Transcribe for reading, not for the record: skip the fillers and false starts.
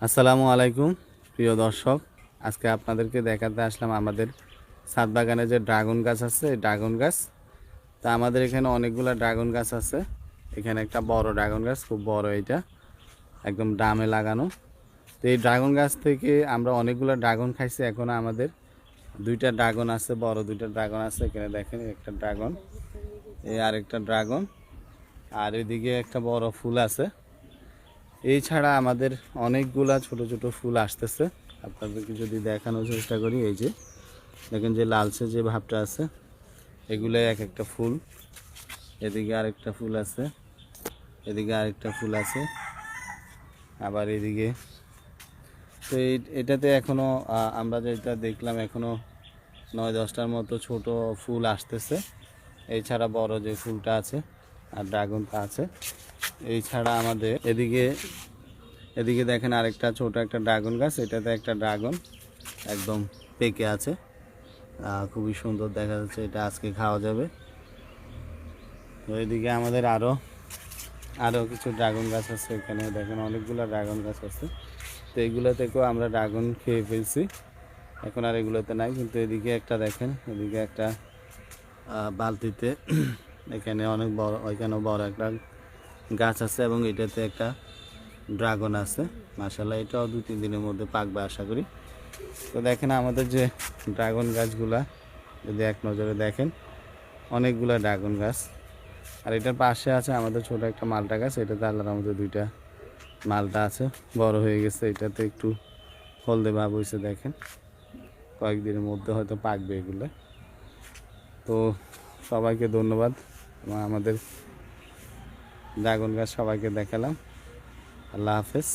আসসালামু আলাইকুম প্রিয় দর্শক। আজকে আপনাদেরকে দেখাতে আসলাম আমাদের ছাদ বাগানে যে ড্রাগন গাছ আছে, এই ড্রাগন গাছ। তা আমাদের এখানে অনেকগুলো ড্রাগন গাছ আছে। এখানে একটা বড় ড্রাগন গাছ, খুব বড়, এটা একদম ড্রামে লাগানো। তো এই ড্রাগন গাছ থেকে আমরা অনেকগুলো ড্রাগন খাইছি। এখনও আমাদের দুইটা ড্রাগন আছে, বড় দুইটা ড্রাগন আছে। এখানে দেখেন, একটা ড্রাগন, এই আরেকটা ড্রাগন, আর এদিকে একটা বড় ফুল আছে। এই ছাড়া আমাদের অনেকগুলা ছোট ছোট ফুল আসতেছে। আপনাদেরকে যদি দেখানোর চেষ্টা করি, এই যে দেখেন যে লালচে যে ভাবটা আছে, এগুলাই এক একটা ফুল। এদিকে আরেকটা ফুল আছে, এদিকে আরেকটা ফুল আছে, আবার এদিকে। তো এটাতে এখনো আমরা যেটা দেখলাম, এখনো 9-10টার মতো ছোট ফুল আসতেছে। এই ছাড়া বড় যে ফুলটা আছে আর ড্রাগনটা আছে। এই ছাড়া আমাদের এদিকে এদিকে দেখেন আরেকটা ছোট একটা ড্রাগন গাছ। এটাতে একটা ড্রাগন একদম পেকে আছে, খুবই সুন্দর দেখা যাচ্ছে। এটা আজকে খাওয়া যাবে। তো এদিকে আমাদের আরও কিছু ড্রাগন গাছ আছে। এখানে দেখেন অনেকগুলো ড্রাগন গাছ আছে। তো এইগুলো থেকেও আমরা ড্রাগন খেয়ে ফেলছি, এখন আর এগুলোতে নাই। কিন্তু এদিকে একটা দেখেন, এদিকে একটা বালতিতে এখানে অনেক বড়, ওইখানেও বড় একটা গাছ আছে এবং এটাতে একটা ড্রাগন আছে। মাশাআল্লাহ, এটাও 2-3 দিনের মধ্যে পাকবে আশা করি। তো দেখেন আমাদের যে ড্রাগন গাছগুলা, যদি এক নজরে দেখেন, অনেকগুলা ড্রাগন গাছ। আর এটার পাশে আছে আমাদের ছোট একটা মালটা গাছ। এটাতে আল্লাহর রহমতে দুইটা মালটা আছে, বড় হয়ে গেছে। এটাতে একটু হলদে ভাব হয়েছে, দেখেন কয়েকদিনের মধ্যে হয়তো পাকবে এগুলো। তো সবাইকে ধন্যবাদ। আমাদের ড্রাগন গাছ সবাইকে দেখালাম। আল্লাহ হাফেজ।